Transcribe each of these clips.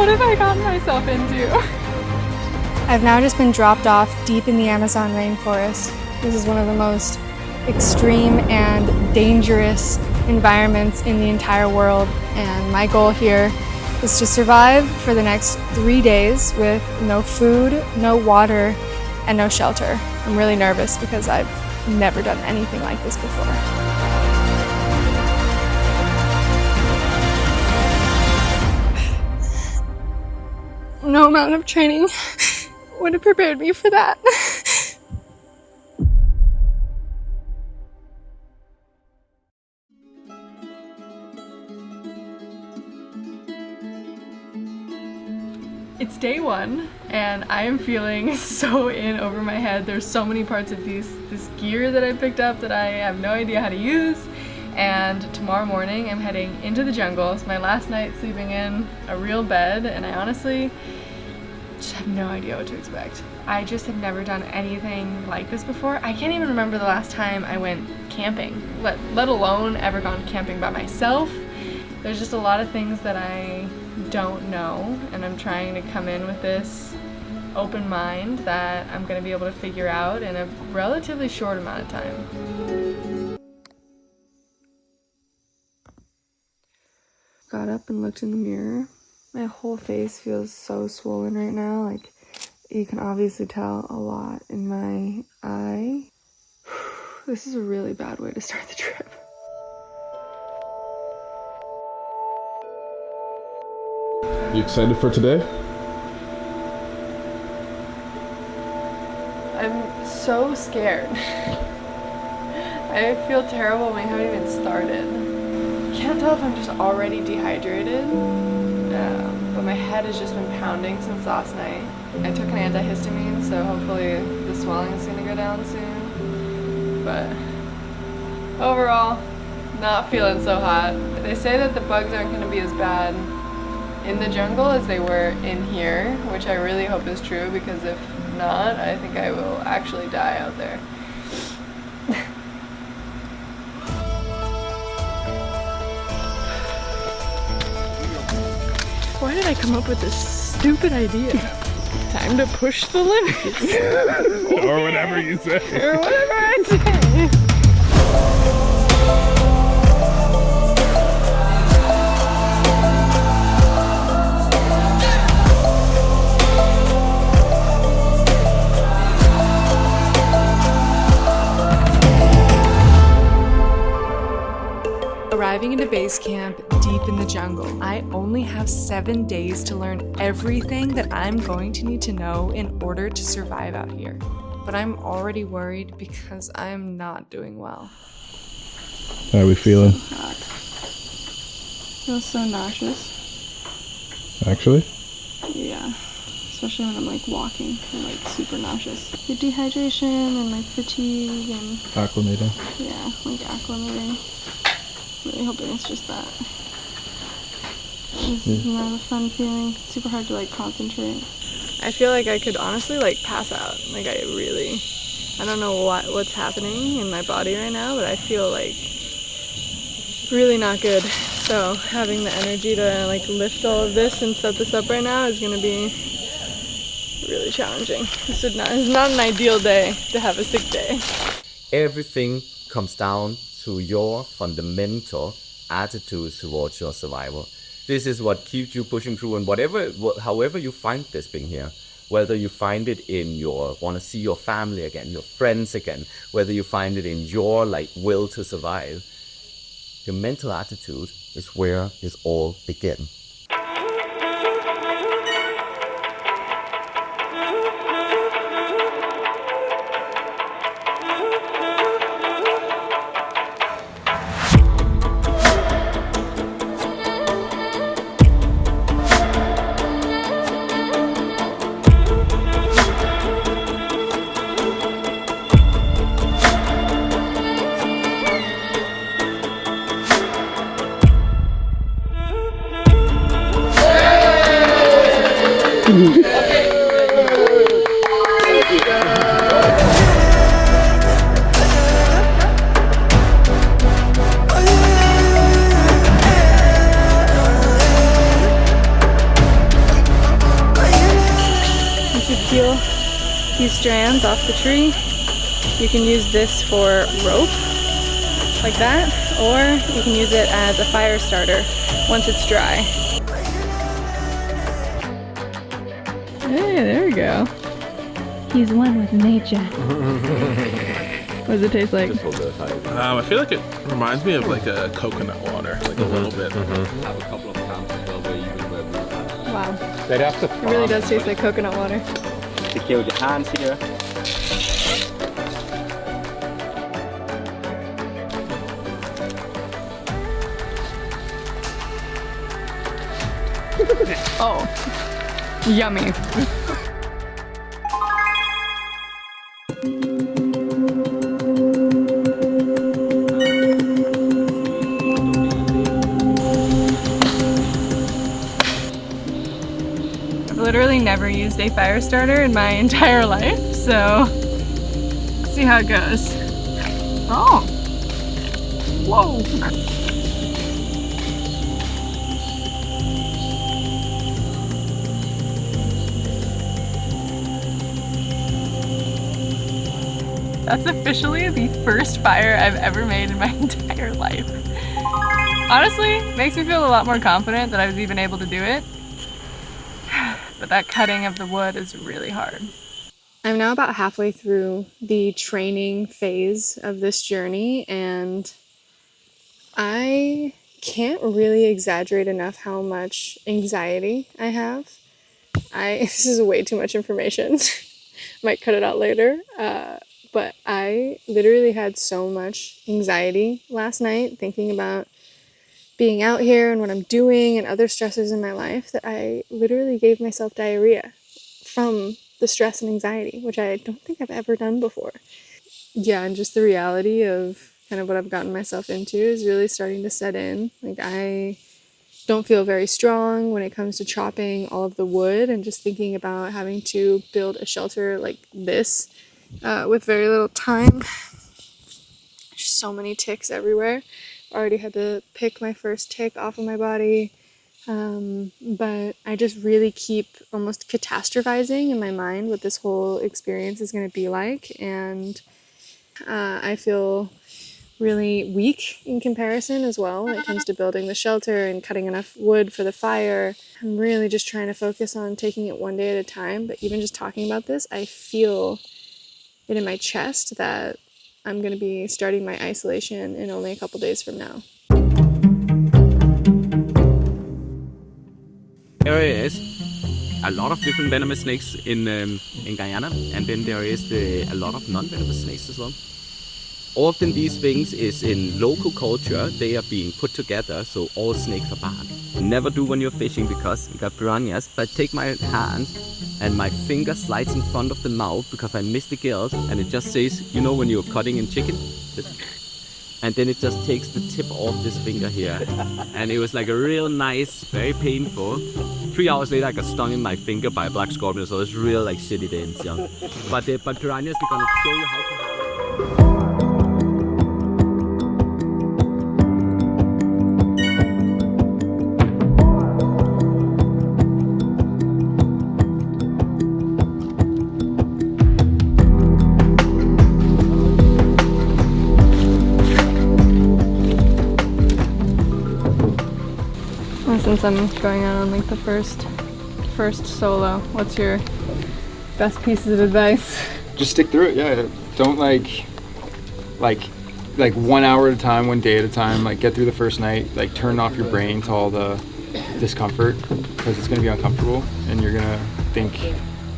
have I gotten myself into? I've now just been dropped off deep in the Amazon rainforest. This is one of the most extreme and dangerous environments in the entire world, and my goal here is to survive for the next 3 days with no food, no water, and no shelter. I'm really nervous because I've never done anything like this before. No amount of training would have prepared me for that. It's day one, and I am feeling so in over my head. There's so many parts of this gear that I picked up that I have no idea how to use. And tomorrow morning I'm heading into the jungle. It's my last night sleeping in a real bed, and I honestly just have no idea what to expect. I just have never done anything like this before. I can't even remember the last time I went camping, let alone ever gone camping by myself. There's just a lot of things that I don't know, and I'm trying to come in with this open mind that I'm going to be able to figure out in a relatively short amount of time. Got up and looked in the mirror. My whole face feels so swollen right now. Like, you can obviously tell a lot in my eye. This is a really bad way to start the trip. You excited for today? I'm so scared. I feel terrible. We haven't even started. Can't tell if I'm just already dehydrated, but my head has just been pounding since last night. I took an antihistamine, so hopefully the swelling is gonna go down soon. But overall, not feeling so hot. They say that the bugs aren't gonna be as bad in the jungle as they were in here, which I really hope is true, because if not, I think I will actually die out there. Why did I come up with this stupid idea? Time to push the limits. Or whatever you say. Or whatever I say. Arriving into base camp deep in the jungle, I only have 7 days to learn everything that I'm going to need to know in order to survive out here. But I'm already worried because I'm not doing well. How are we feeling? So hot. Feels so nauseous. Actually? Yeah. Especially when I'm like walking. I'm like super nauseous. The dehydration and like fatigue and Acclimating. yeah, like acclimating. Really hoping it's just that. This is not a fun feeling. It's super hard to like concentrate. I feel like I could honestly like pass out. Like I don't know what's happening in my body right now, but I feel like really not good. So having the energy to like lift all of this and set this up right now is gonna be really challenging. This is not an ideal day to have a sick day. Everything comes down to your fundamental attitude towards your survival. This is what keeps you pushing through, and however you find this being here, whether you find it in your want to see your family again, your friends again, whether you find it in your like will to survive, your mental attitude is where it all begins. these strands off the tree. You can use this for rope, like that, or you can use it as a fire starter once it's dry. Hey, there we go. He's one with nature. What does it taste like? I feel like it reminds me of like a coconut water, like a little bit. Wow. They'd have to It really does taste like coconut water. secure your hands here. Oh, yummy. I've literally never used a fire starter in my entire life, so let's see how it goes. Oh, whoa. That's officially the first fire I've ever made in my entire life. Honestly, makes me feel a lot more confident that I was even able to do it. But that cutting of the wood is really hard. I'm now about halfway through the training phase of this journey, and I can't really exaggerate enough how much anxiety I have. This is way too much information. Might cut it out later. But I literally had so much anxiety last night thinking about being out here and what I'm doing and other stressors in my life that I literally gave myself diarrhea from the stress and anxiety, which I don't think I've ever done before. Yeah, and just the reality of kind of what I've gotten myself into is really starting to set in. Like, I don't feel very strong when it comes to chopping all of the wood and just thinking about having to build a shelter like this with very little time. There's so many ticks everywhere. I already had to pick my first tick off of my body. But I just really keep almost catastrophizing in my mind what this whole experience is going to be like. And I feel really weak in comparison as well when it comes to building the shelter and cutting enough wood for the fire. I'm really just trying to focus on taking it one day at a time. But even just talking about this, I feel it in my chest that I'm going to be starting my isolation in only a couple days from now. There is a lot of different venomous snakes in Guyana, and then there is a lot of non-venomous snakes as well. Often these things is in local culture, they are being put together so all snakes are bad. Never do when you're fishing because you got piranhas, but take my hands and my finger slides in front of the mouth because I missed the gills, and it just says, you know when you're cutting in chicken? And then it just takes the tip off this finger here. And it was like a real nice, very painful. 3 hours later I got stung in my finger by a black scorpion, so it's real like shitty day in Xi'an. But piranhas, we're gonna show you how to. Since I'm going out on like the first solo, what's your best pieces of advice? Just stick through it. Yeah, don't like 1 hour at a time, 1 day at a time. Like, get through the first night. Like, turn off your brain to all the discomfort because it's gonna be uncomfortable, and you're gonna think,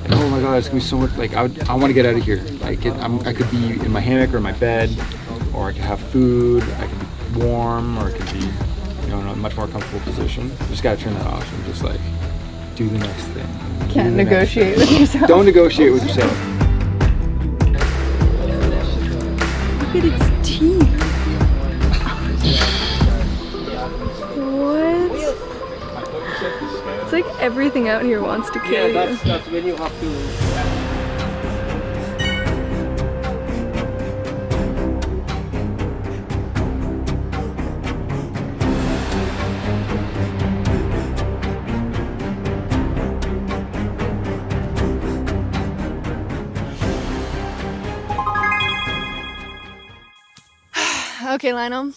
oh my god, it's gonna be so much. Like, I want to get out of here. Like, I could be in my hammock or in my bed, or I could have food. I could be warm, or it could be, in a much more comfortable position. You just gotta turn that off and just like do the next thing. Can't negotiate with yourself. Don't negotiate with yourself. Look at its teeth. What? It's like everything out here wants to kill you. That's when you have to. Okay, Lionel,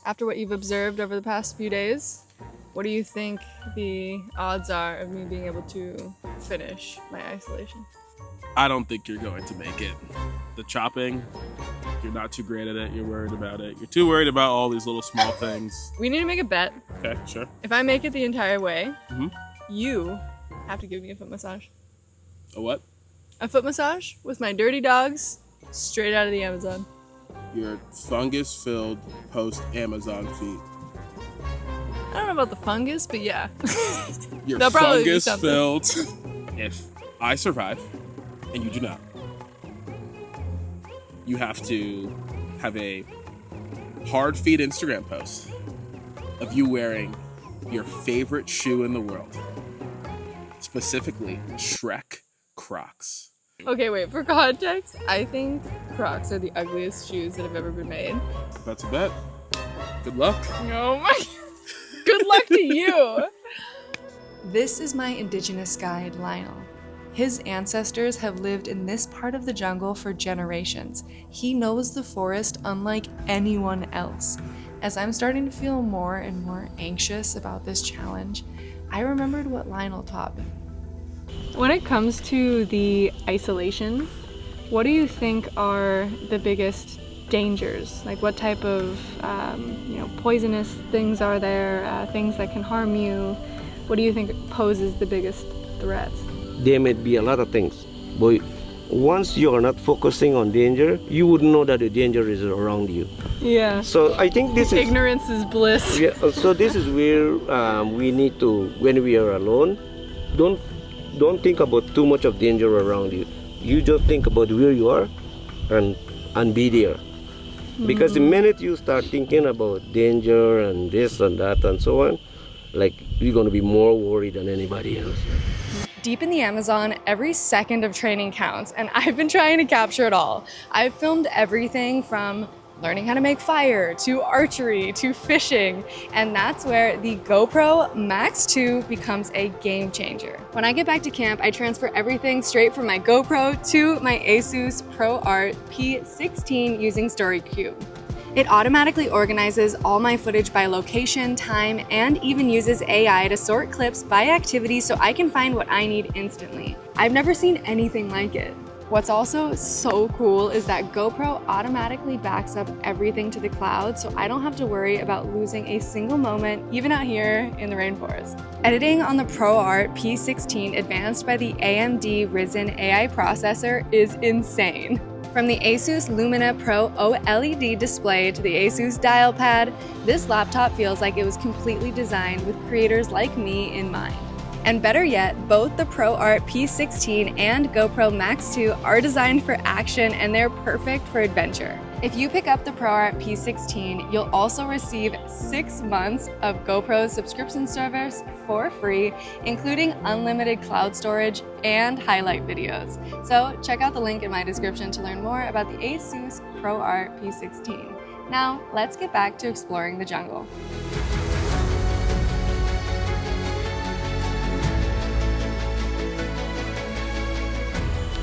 after what you've observed over the past few days, what do you think the odds are of me being able to finish my isolation? I don't think you're going to make it. The chopping, you're not too great at it. You're worried about it. You're too worried about all these little small things. We need to make a bet. Okay, sure. If I make it the entire way, Mhm. you have to give me a foot massage. A what? A foot massage with my dirty dogs straight out of the Amazon. Your fungus-filled post-Amazon feet. I don't know about the fungus, but yeah. Your That'll probably be fungus-filled. If I survive, and you do not, you have to have a hard feet Instagram post of you wearing your favorite shoe in the world. Specifically, Shrek Crocs. Okay, wait, for context, I think Crocs are the ugliest shoes that have ever been made. That's a bet. Good luck. Oh my, good luck to you. This is my indigenous guide, Lionel. His ancestors have lived in this part of the jungle for generations. He knows the forest unlike anyone else. As I'm starting to feel more and more anxious about this challenge, I remembered what Lionel taught me. When it comes to the isolation, what do you think are the biggest dangers? Like what type of poisonous things are there, things that can harm you? What do you think poses the biggest threats? There may be a lot of things, but once you are not focusing on danger, you wouldn't know that the danger is around you. Yeah. So I think this is ignorance is bliss. Yeah. So this is where we need to, when we are alone, don't think about too much of danger around you. You just think about where you are, and be there. Because the minute you start thinking about danger and this and that and so on, like you're gonna be more worried than anybody else. Deep in the Amazon, every second of training counts, and I've been trying to capture it all. I've filmed everything from learning how to make fire, to archery, to fishing, and that's where the GoPro Max 2 becomes a game changer. When I get back to camp, I transfer everything straight from my GoPro to my Asus ProArt P16 using StoryCube. It automatically organizes all my footage by location, time, and even uses AI to sort clips by activity so I can find what I need instantly. I've never seen anything like it. What's also so cool is that GoPro automatically backs up everything to the cloud, so I don't have to worry about losing a single moment, even out here in the rainforest. Editing on the ProArt P16 advanced by the AMD Ryzen AI processor is insane. From the Asus Lumina Pro OLED display to the Asus dial pad, this laptop feels like it was completely designed with creators like me in mind. And better yet, both the ProArt P16 and GoPro Max 2 are designed for action and they're perfect for adventure. If you pick up the ProArt P16, you'll also receive 6 months of GoPro subscription service for free, including unlimited cloud storage and highlight videos. So check out the link in my description to learn more about the Asus ProArt P16. Now, let's get back to exploring the jungle.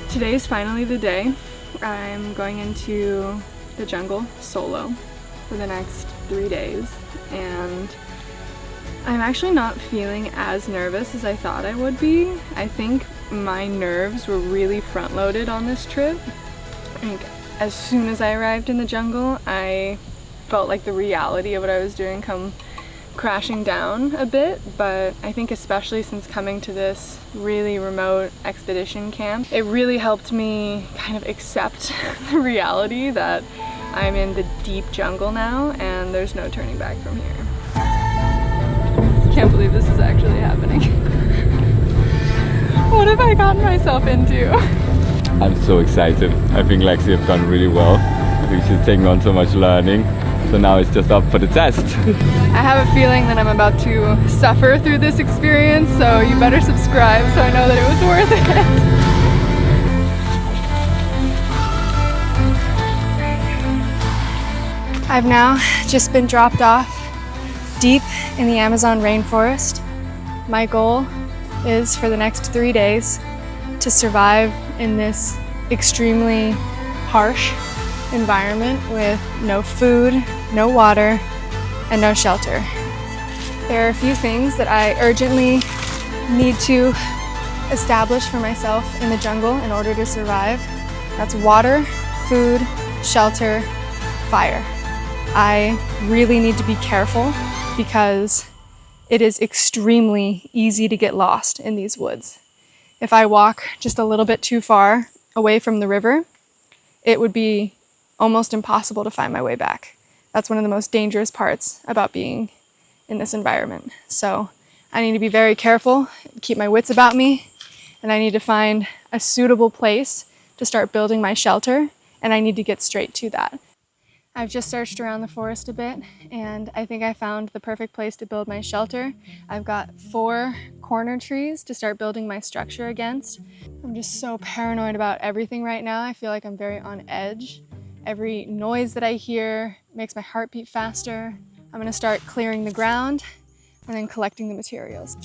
Today's finally the day. I'm going into the jungle solo for the next 3 days, and I'm actually not feeling as nervous as I thought I would be. I think my nerves were really front-loaded on this trip. Like, as soon as I arrived in the jungle, I felt like the reality of what I was doing come crashing down a bit, but I think especially since coming to this really remote expedition camp, it really helped me kind of accept the reality that I'm in the deep jungle now and there's no turning back from here. Can't believe this is actually happening. What have I gotten myself into? I'm so excited. I think Lexi have done really well. I think she's taken on so much learning. So now it's just up for the test. I have a feeling that I'm about to suffer through this experience, so you better subscribe so I know that it was worth it. I've now just been dropped off deep in the Amazon rainforest. My goal is for the next 3 days to survive in this extremely harsh environment with no food, no water, and no shelter. There are a few things that I urgently need to establish for myself in the jungle in order to survive. That's water, food, shelter, fire. I really need to be careful because it is extremely easy to get lost in these woods. If I walk just a little bit too far away from the river, it would be almost impossible to find my way back. That's one of the most dangerous parts about being in this environment. So I need to be very careful, keep my wits about me, and I need to find a suitable place to start building my shelter, and I need to get straight to that. I've just searched around the forest a bit, and I think I found the perfect place to build my shelter. I've got 4 corner trees to start building my structure against. I'm just so paranoid about everything right now. I feel like I'm very on edge. Every noise that I hear makes my heart beat faster. I'm gonna start clearing the ground and then collecting the materials.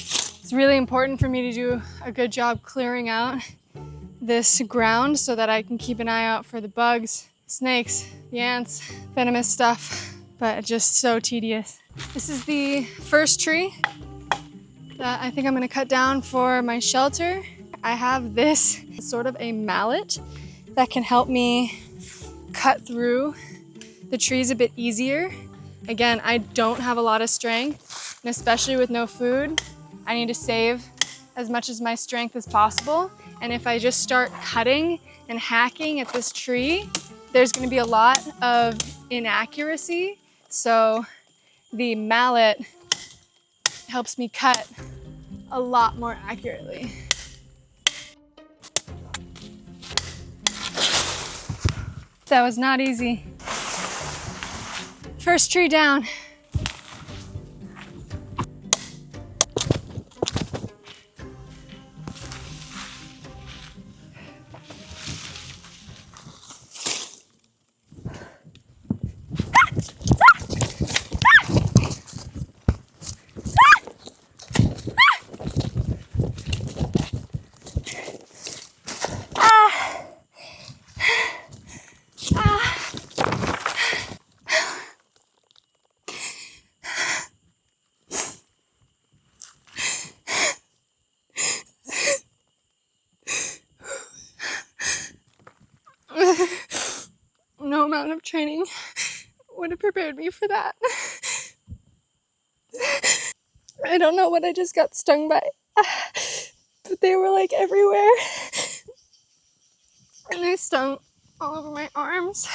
It's really important for me to do a good job clearing out this ground so that I can keep an eye out for the bugs, snakes, the ants, venomous stuff, but it's just so tedious. This is the first tree that I think I'm gonna cut down for my shelter. I have this sort of a mallet that can help me cut through the trees a bit easier. Again, I don't have a lot of strength, and especially with no food, I need to save as much of my strength as possible. And if I just start cutting and hacking at this tree, there's gonna be a lot of inaccuracy. So the mallet helps me cut a lot more accurately. That was not easy. First tree down. No amount of training would have prepared me for that. I don't know what I just got stung by, but they were like everywhere. And they stung all over my arms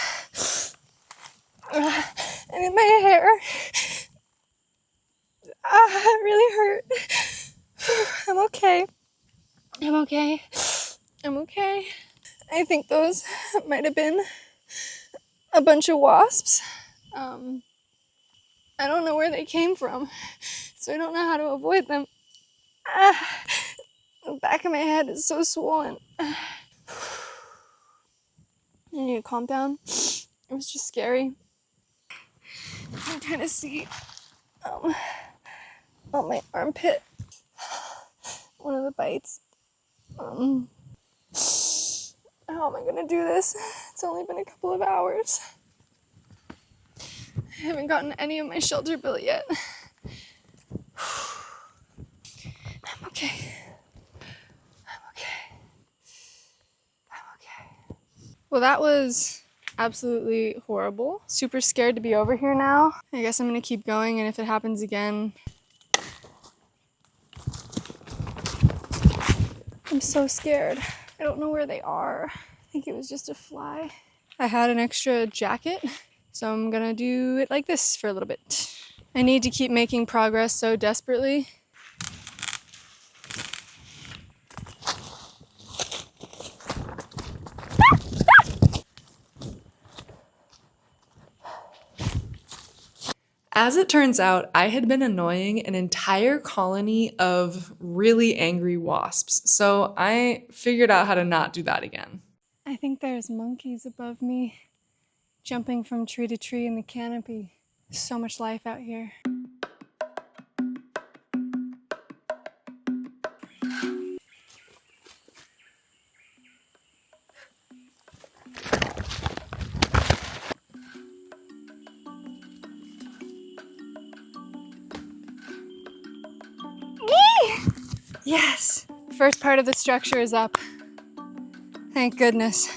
and in my hair. It really hurt. I'm okay. I'm okay. I'm okay. I think those might have been a bunch of wasps. I don't know where they came from, so I don't know how to avoid them. The back of my head is so swollen. I need to calm down. It was just scary. I'm trying to see on my armpit, one of the bites. How am I gonna do this? It's only been a couple of hours. I haven't gotten any of my shelter built yet. I'm okay. I'm okay. I'm okay. Well, that was absolutely horrible. Super scared to be over here now. I guess I'm gonna keep going, and if it happens again, I'm so scared. I don't know where they are. I think it was just a fly. I had an extra jacket, so I'm gonna do it like this for a little bit. I need to keep making progress so desperately. As it turns out, I had been annoying an entire colony of really angry wasps, so I figured out how to not do that again. I think there's monkeys above me, jumping from tree to tree in the canopy. There's so much life out here. Yes! First part of the structure is up. Thank goodness.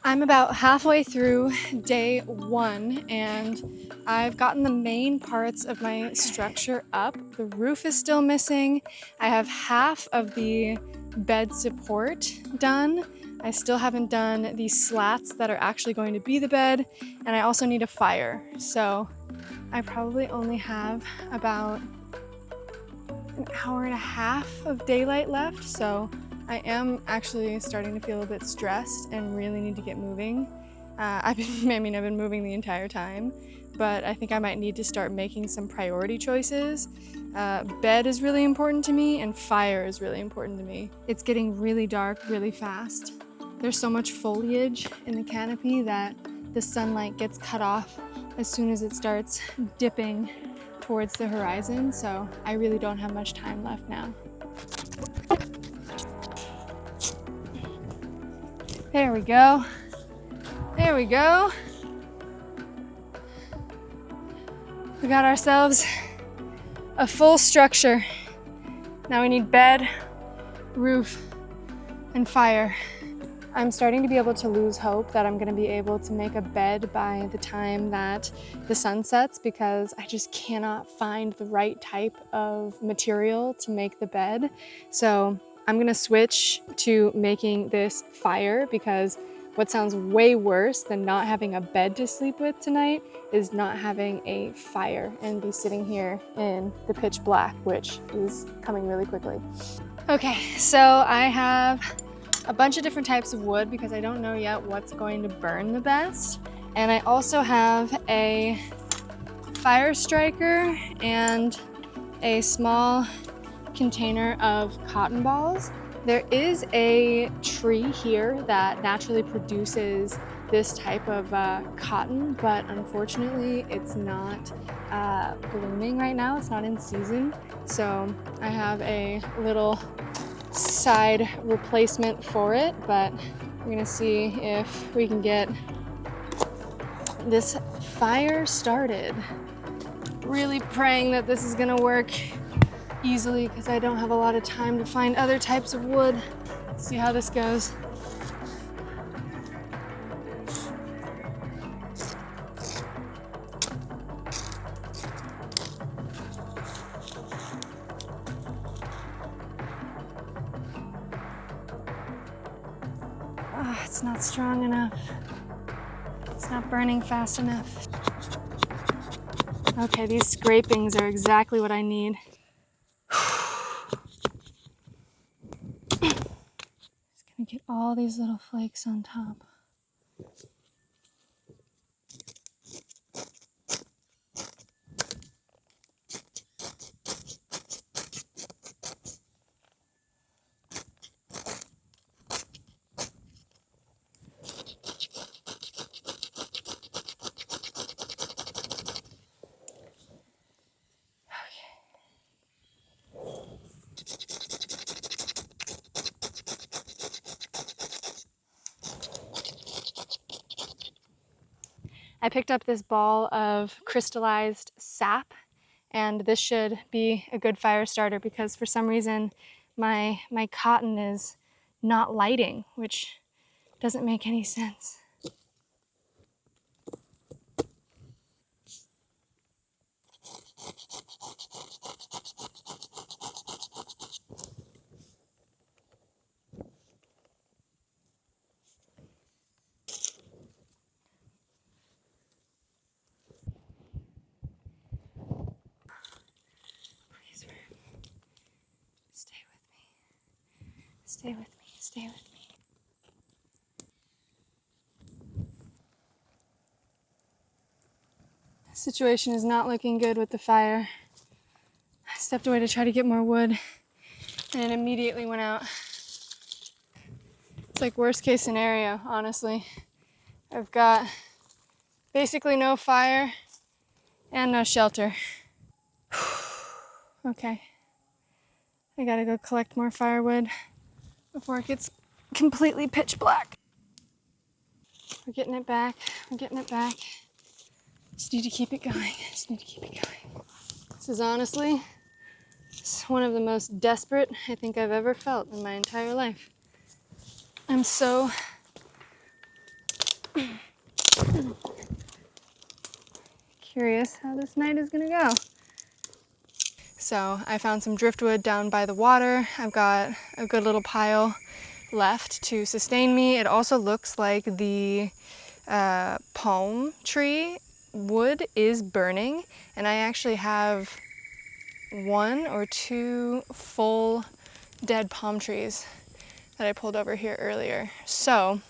I'm about halfway through day 1 and I've gotten the main parts of my structure up. The roof is still missing. I have half of the bed support done. I still haven't done the slats that are actually going to be the bed, and I also need a fire. So I probably only have about an hour and a half of daylight left, so I am actually starting to feel a bit stressed and really need to get moving. I've been moving the entire time, but I think I might need to start making some priority choices. Bed is really important to me, and fire is really important to me. It's getting really dark really fast. There's so much foliage in the canopy that the sunlight gets cut off as soon as it starts dipping towards the horizon, so I really don't have much time left now. There we go. There we go. We got ourselves a full structure. Now we need bed, roof, and fire. I'm starting to be able to lose hope that I'm gonna be able to make a bed by the time that the sun sets, because I just cannot find the right type of material to make the bed. So I'm gonna switch to making this fire, because what sounds way worse than not having a bed to sleep with tonight is not having a fire and be sitting here in the pitch black, which is coming really quickly. Okay, so I have a bunch of different types of wood because I don't know yet what's going to burn the best. And I also have a fire striker and a small container of cotton balls. There is a tree here that naturally produces this type of cotton, but unfortunately it's not blooming right now. It's not in season. So I have a little side replacement for it, but we're gonna see if we can get this fire started. Really praying that this is gonna work easily because I don't have a lot of time to find other types of wood. Let's see how this goes. Oh, it's not strong enough. It's not burning fast enough. Okay, these scrapings are exactly what I need. Just gonna get all these little flakes on top. I picked up this ball of crystallized sap, and this should be a good fire starter because for some reason my cotton is not lighting, which doesn't make any sense. Stay with me, stay with me. The situation is not looking good with the fire. I stepped away to try to get more wood and it immediately went out. It's like worst case scenario, honestly. I've got basically no fire and no shelter. Okay, I gotta go collect more firewood before it gets completely pitch black. We're getting it back, we're getting it back. Just need to keep it going. Just need to keep it going. This is honestly one of the most desperate I think I've ever felt in my entire life. I'm so curious how this night is gonna go. So I found some driftwood down by the water. I've got a good little pile left to sustain me. It also looks like the palm tree wood is burning, and I actually have 1 or 2 full dead palm trees that I pulled over here earlier. So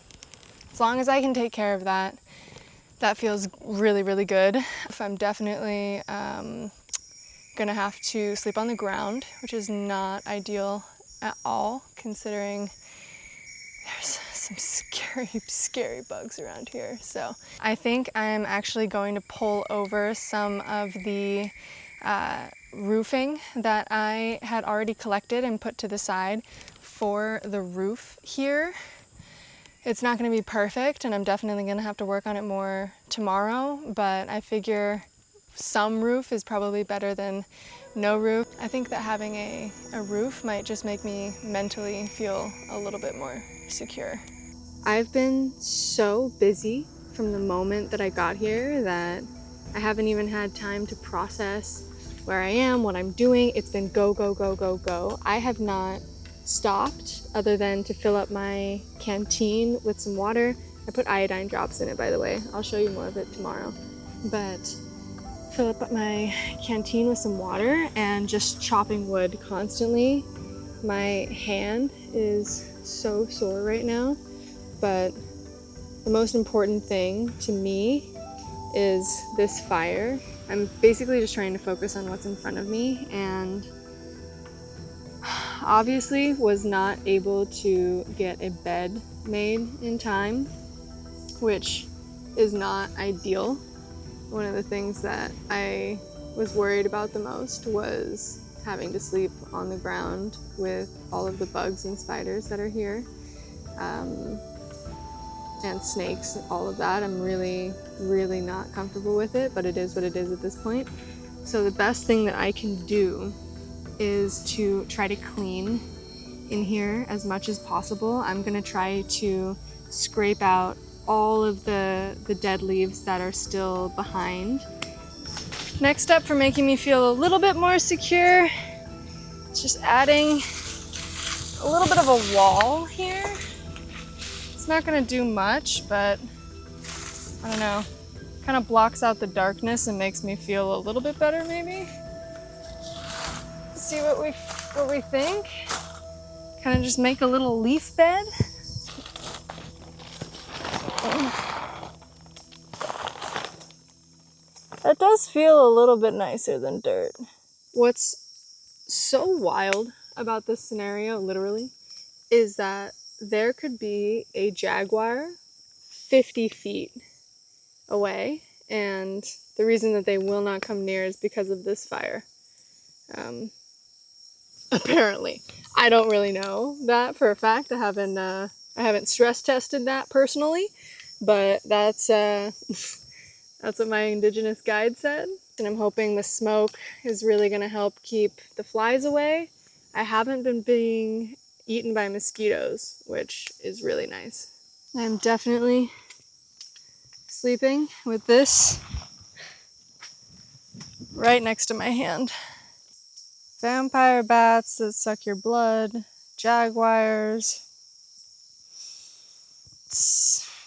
as long as I can take care of that, that feels really, really good. I'm definitely gonna have to sleep on the ground, which is not ideal at all, considering there's some scary, scary bugs around here. So I think I'm actually going to pull over some of the roofing that I had already collected and put to the side for the roof here. It's not going to be perfect, and I'm definitely going to have to work on it more tomorrow, but I figure some roof is probably better than no roof. I think that having a roof might just make me mentally feel a little bit more secure. I've been so busy from the moment that I got here that I haven't even had time to process where I am, what I'm doing. It's been go, go, go, go, go. I have not stopped other than to fill up my canteen with some water. I put iodine drops in it, by the way. I'll show you more of it tomorrow. But fill up my canteen with some water and just chopping wood constantly. My hand is so sore right now, but the most important thing to me is this fire. I'm basically just trying to focus on what's in front of me, and obviously was not able to get a bed made in time, which is not ideal. One of the things that I was worried about the most was having to sleep on the ground with all of the bugs and spiders that are here, and snakes, all of that. I'm really, really not comfortable with it, but it is what it is at this point. So the best thing that I can do is to try to clean in here as much as possible. I'm gonna try to scrape out all of the dead leaves that are still behind. Next step for making me feel a little bit more secure, it's just adding a little bit of a wall here. It's not gonna do much, but I don't know, kind of blocks out the darkness and makes me feel a little bit better maybe. See what we think. Kind of just make a little leaf bed. That does feel a little bit nicer than dirt. What's so wild about this scenario, literally, is that there could be a jaguar 50 feet away, and the reason that they will not come near is because of this fire. Apparently. I don't really know that for a fact. I haven't stress tested that personally, but that's that's what my indigenous guide said. And I'm hoping the smoke is really gonna help keep the flies away. I haven't been being eaten by mosquitoes, which is really nice. I'm definitely sleeping with this right next to my hand. Vampire bats that suck your blood, jaguars,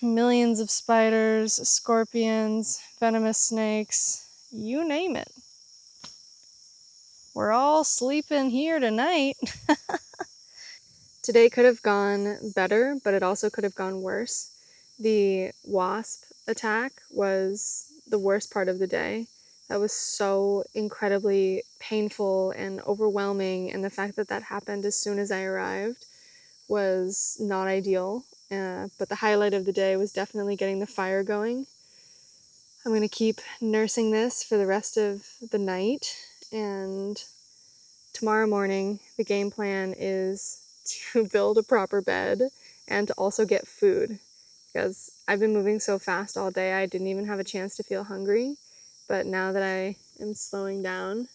millions of spiders, scorpions, venomous snakes, you name it. We're all sleeping here tonight. Today could have gone better, but it also could have gone worse. The wasp attack was the worst part of the day. That was so incredibly painful and overwhelming, and the fact that that happened as soon as I arrived was not ideal. But the highlight of the day was definitely getting the fire going. I'm going to keep nursing this for the rest of the night, and tomorrow morning the game plan is to build a proper bed and to also get food, because I've been moving so fast all day I didn't even have a chance to feel hungry. but now that I am slowing down,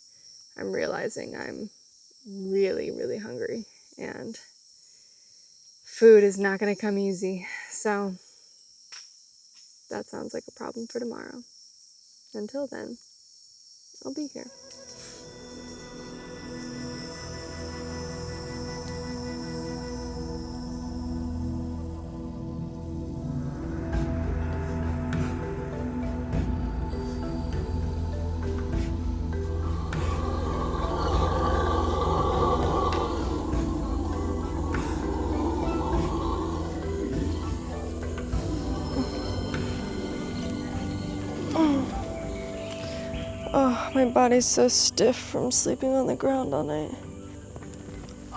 I'm realizing I'm really, really hungry, and food is not going to come easy. So that sounds like a problem for tomorrow. Until then, I'll be here. Oh, my body's so stiff from sleeping on the ground all night.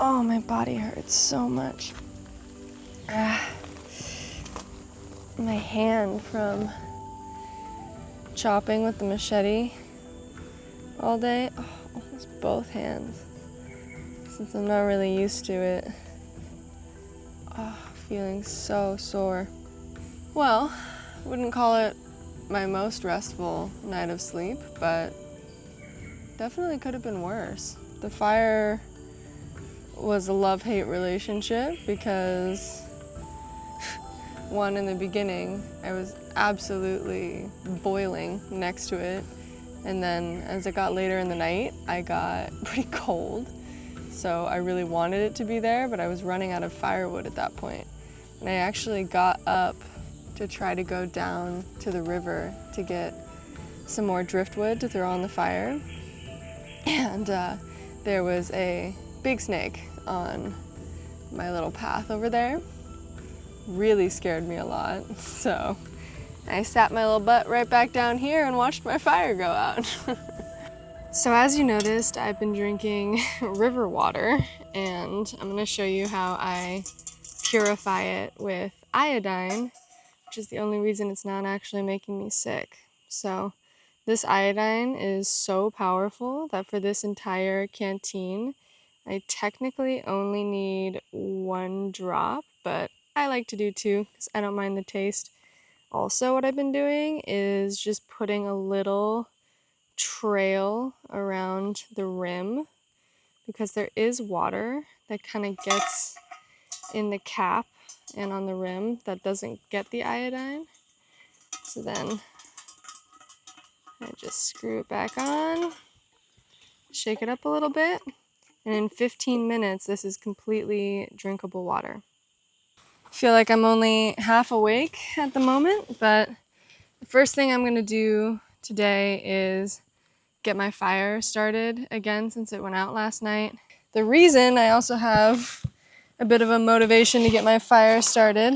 Oh, my body hurts so much. My hand from chopping with the machete all day. Oh, almost both hands. Since I'm not really used to it. Oh, feeling so sore. Well, wouldn't call it my most restful night of sleep, but definitely could have been worse. The fire was a love-hate relationship because one, in the beginning, I was absolutely boiling next to it, and then as it got later in the night, I got pretty cold, so I really wanted it to be there, but I was running out of firewood at that point. And I actually got up to try to go down to the river to get some more driftwood to throw on the fire. And there was a big snake on my little path over there. Really scared me a lot. So I sat my little butt right back down here and watched my fire go out. So as you noticed, I've been drinking river water, and I'm gonna show you how I purify it with iodine, which is the only reason it's not actually making me sick. So this iodine is so powerful that for this entire canteen, I technically only need 1 drop, but I like to do 2 because I don't mind the taste. Also, what I've been doing is just putting a little trail around the rim because there is water that kind of gets in the cap and on the rim that doesn't get the iodine. So then I just screw it back on, shake it up a little bit, and in 15 minutes this is completely drinkable water. I feel like I'm only half awake at the moment, but the first thing I'm going to do today is get my fire started again since it went out last night. The reason I also have a bit of a motivation to get my fire started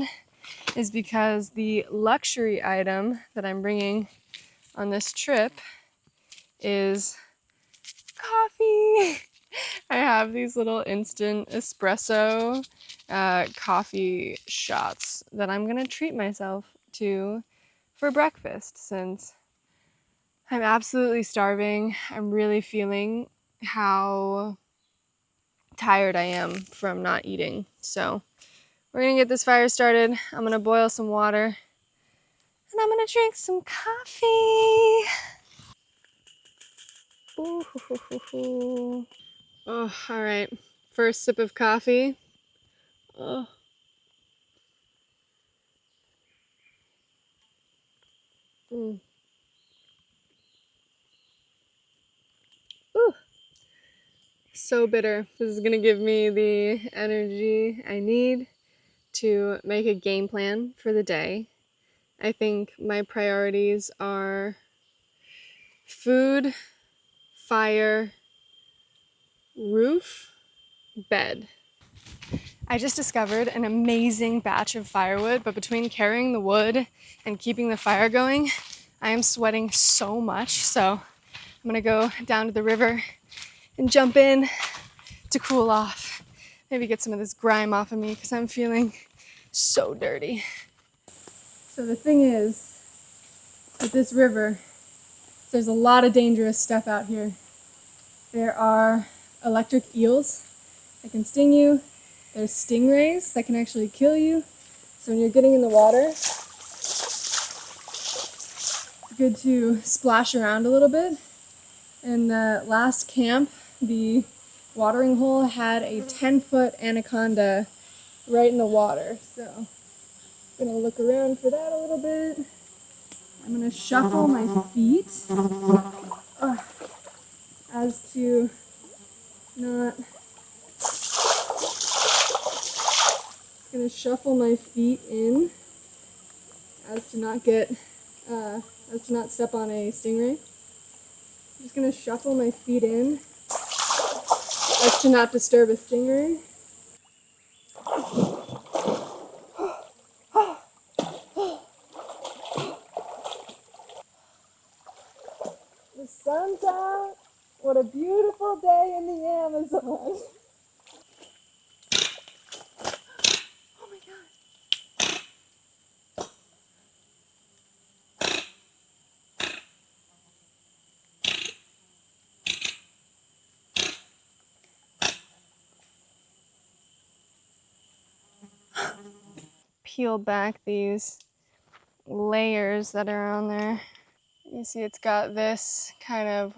is because the luxury item that I'm bringing on this trip is coffee. I have these little instant espresso coffee shots that I'm gonna treat myself to for breakfast since I'm absolutely starving. I'm really feeling how tired I am from not eating. So we're gonna get this fire started. I'm gonna boil some water and I'm gonna drink some coffee. Ooh, hoo, hoo, hoo, hoo. Oh, all right. First sip of coffee. Oh. Mm. Ooh. So bitter. This is gonna give me the energy I need to make a game plan for the day. I think my priorities are food, fire, roof, bed. I just discovered an amazing batch of firewood, but between carrying the wood and keeping the fire going, I am sweating so much. So I'm gonna go down to the river and jump in to cool off. Maybe get some of this grime off of me because I'm feeling so dirty. So the thing is, with this river, there's a lot of dangerous stuff out here. There are electric eels that can sting you. There's stingrays that can actually kill you. So when you're getting in the water, it's good to splash around a little bit. In the last camp, the watering hole had a 10-foot anaconda right in the water. So I'm gonna look around for that a little bit. I'm gonna shuffle my feet as to not. Gonna shuffle my feet in as to not get, as to not step on a stingray. I'm just gonna shuffle my feet in as to not disturb a stingray. The sun's out. What a beautiful day in the Amazon. Oh my God. Peel back these layers that are on there. You see it's got this kind of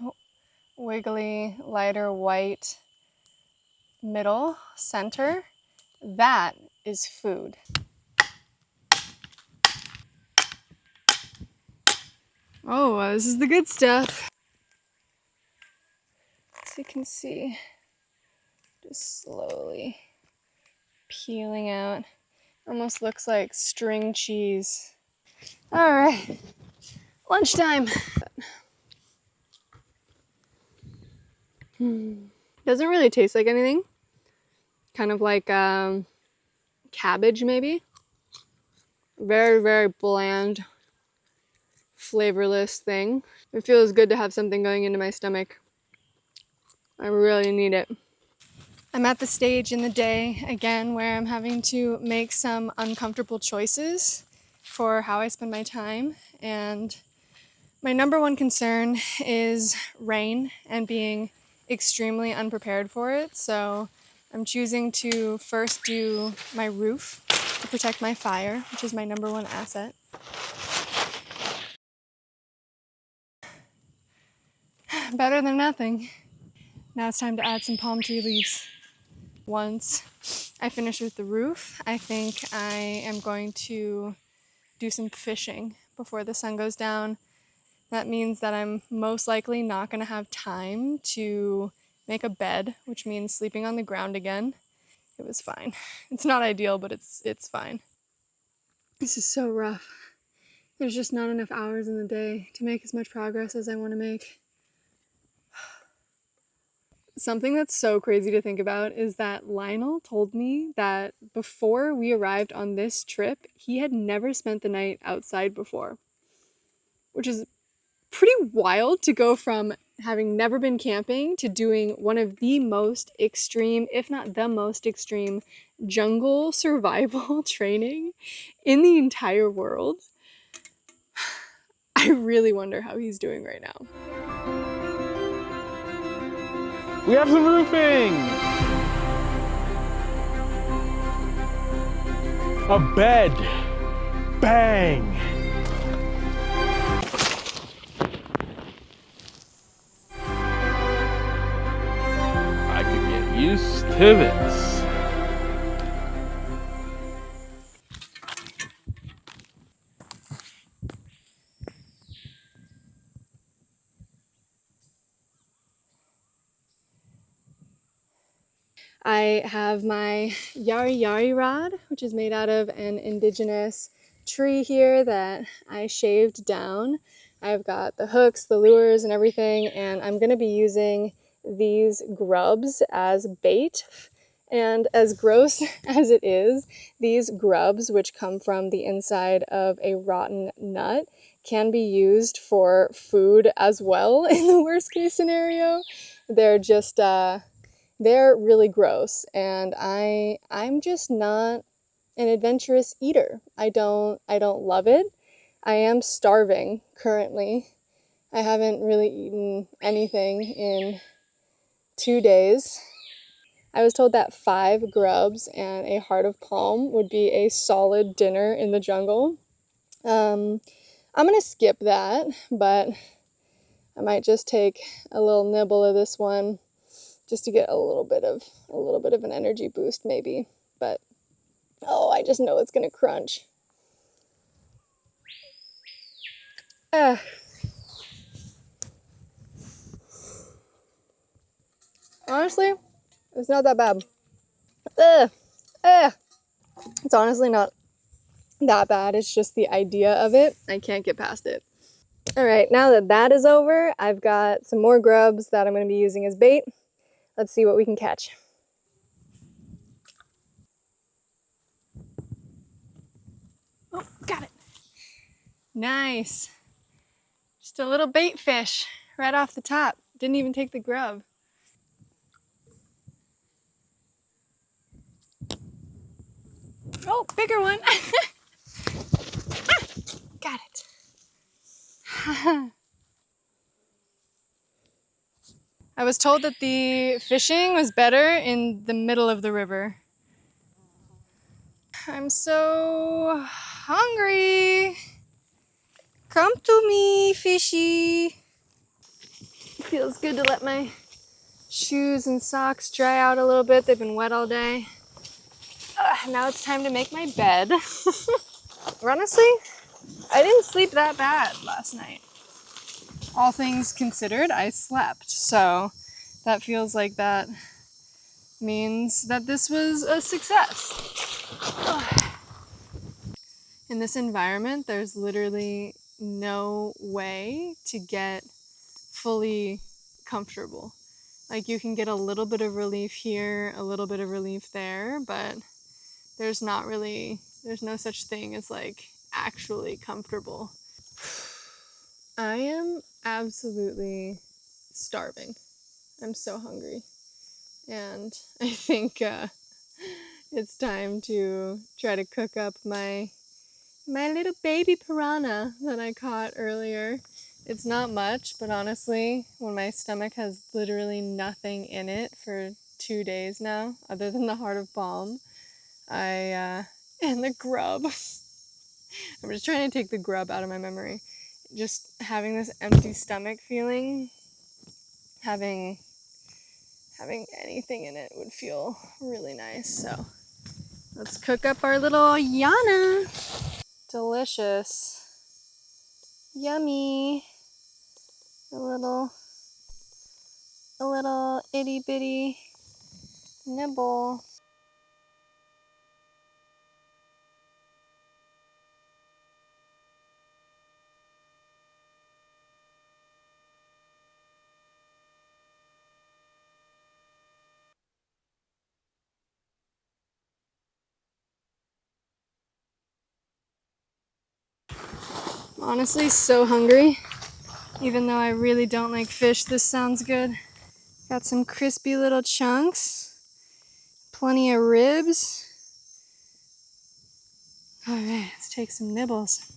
wiggly, lighter white middle center. That is food. Oh, this is the good stuff. As you can see, just slowly peeling out. Almost looks like string cheese. All right, lunchtime. Doesn't really taste like anything. Kind of like cabbage, maybe. Very, very bland, flavorless thing. It feels good to have something going into my stomach. I really need it. I'm at the stage in the day, again, where I'm having to make some uncomfortable choices for how I spend my time. And my number one concern is rain and being extremely unprepared for it. So I'm choosing to first do my roof to protect my fire, which is my number one asset. Better than nothing. Now it's time to add some palm tree leaves. Once I finish with the roof, I think I am going to do some fishing before the sun goes down. That means that I'm most likely not going to have time to make a bed, which means sleeping on the ground again. It was fine. It's not ideal, but it's fine. This is so rough. There's just not enough hours in the day to make as much progress as I want to make. Something that's so crazy to think about is that Lionel told me that before we arrived on this trip, he had never spent the night outside before, which is pretty wild to go from having never been camping to doing one of the most extreme, if not the most extreme, jungle survival training in the entire world. I really wonder how he's doing right now. We have some roofing! A bed! Bang! I could get used to this. I have my yari yari rod, which is made out of an indigenous tree here that I shaved down. I've got the hooks, the lures, and everything, and I'm going to be using these grubs as bait. And as gross as it is, these grubs, which come from the inside of a rotten nut, can be used for food as well in the worst case scenario. They're just they're really gross, and I'm just not an adventurous eater. I don't love it. I am starving currently. I haven't really eaten anything in 2 days. I was told that 5 grubs and a heart of palm would be a solid dinner in the jungle. I'm gonna skip that, but I might just take a little nibble of this one just to get a little bit of an energy boost maybe. But oh, I just know it's gonna crunch. Honestly, it's not that bad. It's honestly not that bad. It's just the idea of it. I can't get past it. All right, now that that is over, I've got some more grubs that I'm going to be using as bait. Let's see what we can catch. Oh, got it. Nice. Just a little bait fish right off the top. Didn't even take the grub. Oh, bigger one. Got it. I was told that the fishing was better in the middle of the river. I'm so hungry. Come to me, fishy. Feels good to let my shoes and socks dry out a little bit. They've been wet all day. Now it's time to make my bed. Honestly, I didn't sleep that bad last night. All things considered, I slept. So that feels like that means that this was a success. In this environment, there's literally no way to get fully comfortable. Like you can get a little bit of relief here, a little bit of relief there, but there's no such thing as like actually comfortable. I am absolutely starving. I'm so hungry. And I think it's time to try to cook up my little baby piranha that I caught earlier. It's not much, but honestly, when my stomach has literally nothing in it for 2 days now, other than the heart of palm, and the grub. I'm just trying to take the grub out of my memory. Just having this empty stomach feeling, having anything in it would feel really nice. So let's cook up our little Yana. Delicious. Yummy. A little itty bitty nibble. I'm honestly so hungry. Even though I really don't like fish, this sounds good. Got some crispy little chunks. Plenty of ribs. Alright, let's take some nibbles.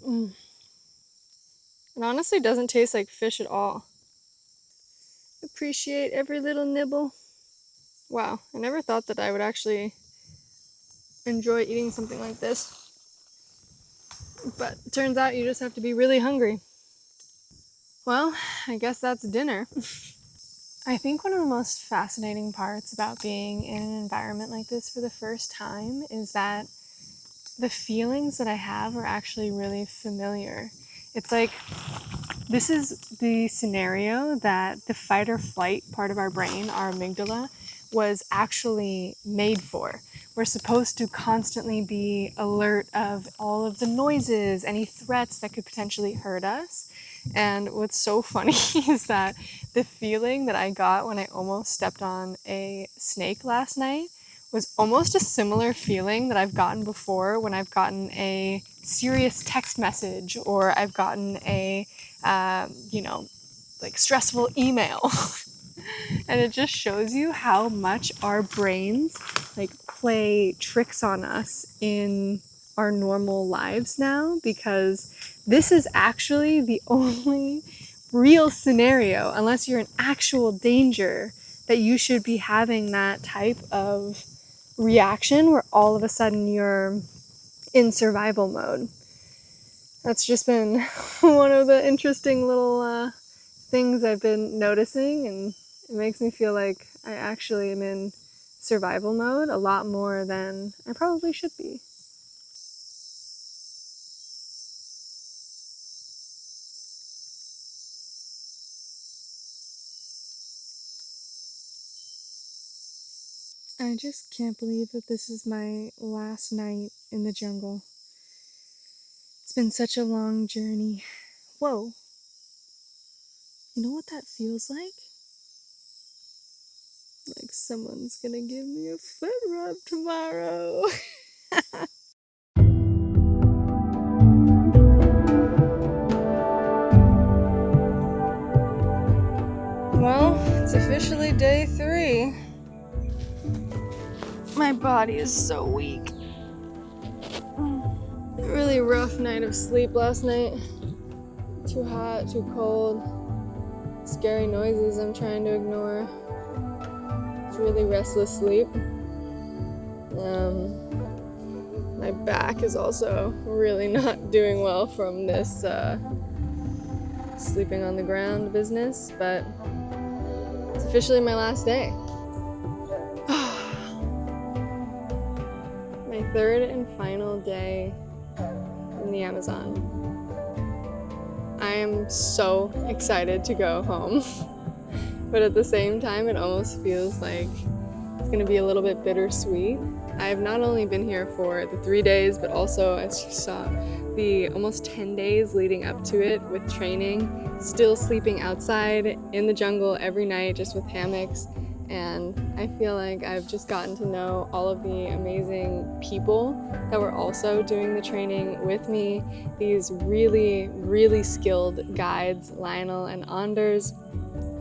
It honestly doesn't taste like fish at all. Appreciate every little nibble. Wow, I never thought that I would actually enjoy eating something like this. But it turns out you just have to be really hungry. Well, I guess that's dinner. I think one of the most fascinating parts about being in an environment like this for the first time is that the feelings that I have are actually really familiar. It's like this is the scenario that the fight or flight part of our brain, our amygdala, was actually made for. We're supposed to constantly be alert of all of the noises, any threats that could potentially hurt us. And what's so funny is that the feeling that I got when I almost stepped on a snake last night was almost a similar feeling that I've gotten before when I've gotten a serious text message or I've gotten a, stressful email. And it just shows you how much our brains play tricks on us in our normal lives now, because this is actually the only real scenario, unless you're in actual danger, that you should be having that type of reaction where all of a sudden you're in survival mode. That's just been one of the interesting little things I've been noticing, and it makes me feel like I actually am in survival mode a lot more than I probably should be. I just can't believe that this is my last night in the jungle. It's been such a long journey. Whoa. You know what that feels like? Like someone's gonna give me a foot rub tomorrow. Well, it's officially day 3. My body is so weak. Really rough night of sleep last night. Too hot, too cold. Scary noises I'm trying to ignore. It's really restless sleep. My back is also really not doing well from this sleeping on the ground business, but it's officially my last day. My 3rd and final day in the Amazon. I am so excited to go home, but at the same time it almost feels like it's gonna be a little bit bittersweet. I've not only been here for the 3 days, but also, as you saw, the almost 10 days leading up to it with training, still sleeping outside in the jungle every night just with hammocks. And I feel like I've just gotten to know all of the amazing people that were also doing the training with me. These really, really skilled guides, Lionel and Anders,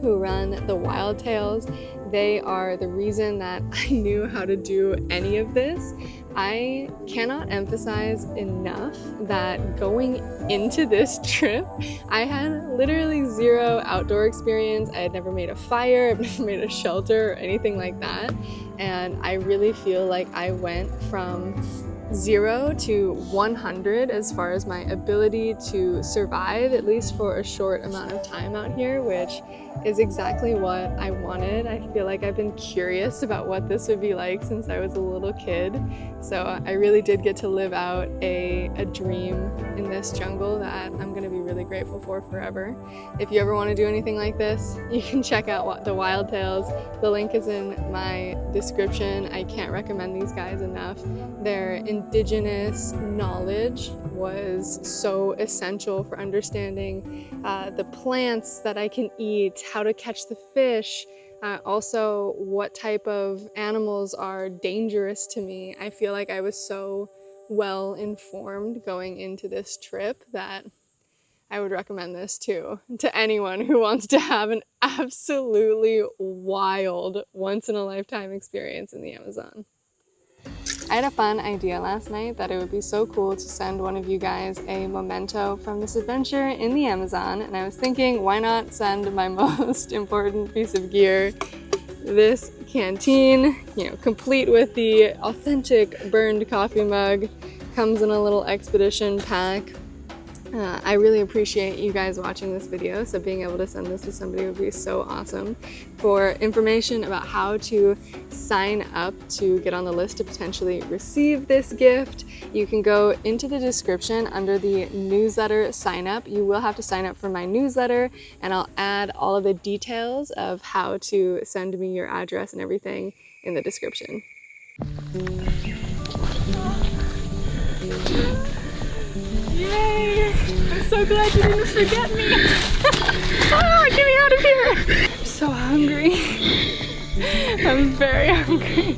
who run the Wild Tales. They are the reason that I knew how to do any of this. I cannot emphasize enough that going into this trip, I had literally 0 outdoor experience. I had never made a fire, I've never made a shelter or anything like that. And I really feel like I went from 0 to 100 as far as my ability to survive, at least for a short amount of time out here, which is exactly what I wanted. I feel like I've been curious about what this would be like since I was a little kid. So I really did get to live out a dream in this jungle that I'm gonna be really grateful for forever. If you ever want to do anything like this, you can check out the Wild Tales. The link is in my description. I can't recommend these guys enough. Their indigenous knowledge was so essential for understanding the plants that I can eat, how to catch the fish, also what type of animals are dangerous to me. I feel like I was so well informed going into this trip that I would recommend this to anyone who wants to have an absolutely wild, once-in-a-lifetime experience in the Amazon. I had a fun idea last night that it would be so cool to send one of you guys a memento from this adventure in the Amazon, and I was thinking, why not send my most important piece of gear, this canteen, complete with the authentic burned coffee mug, comes in a little expedition pack. I really appreciate you guys watching this video, so being able to send this to somebody would be so awesome. For information about how to sign up to get on the list to potentially receive this gift, you can go into the description under the newsletter sign up. You will have to sign up for my newsletter, and I'll add all of the details of how to send me your address and everything in the description. Yay! I'm so glad you didn't forget me! Get me out of here! I'm so hungry. I'm very hungry.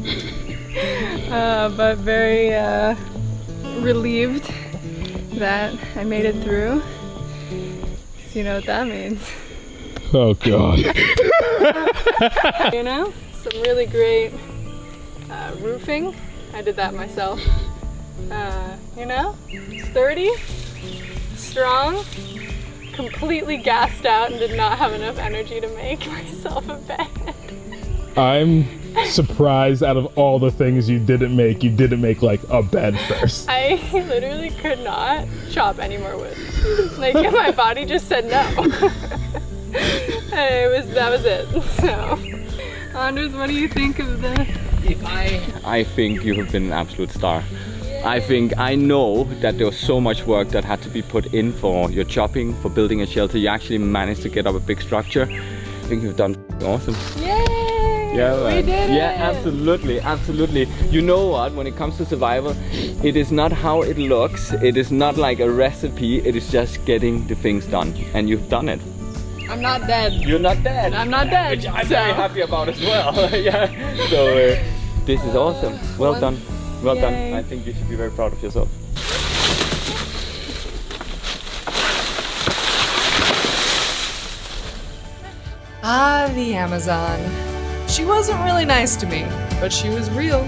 But very relieved that I made it through. So you know what that means. Oh God. Some really great roofing. I did that myself. Sturdy, strong, completely gassed out and did not have enough energy to make myself a bed. I'm surprised out of all the things you didn't make like a bed first? I literally could not chop any more wood. Like my body just said no. That was it. So, Anders, what do you think of the? I think you have been an absolute star. I know that there was so much work that had to be put in for your chopping, for building a shelter. You actually managed to get up a big structure. I think you've done awesome. Yay! Yeah, we did it! Yeah, absolutely, absolutely. You know what, when it comes to survival, it is not how it looks, it is not like a recipe, it is just getting the things done. And you've done it. I'm not dead. You're not dead. I'm not dead. Which I'm very happy about as well. Yeah. So this is awesome. Well done. Well done. I think you should be very proud of yourself. Ah, the Amazon. She wasn't really nice to me, but she was real.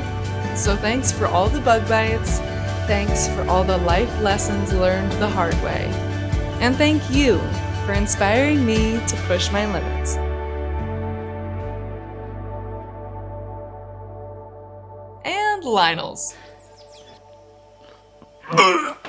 So thanks for all the bug bites. Thanks for all the life lessons learned the hard way. And thank you for inspiring me to push my limits. And Lionel's.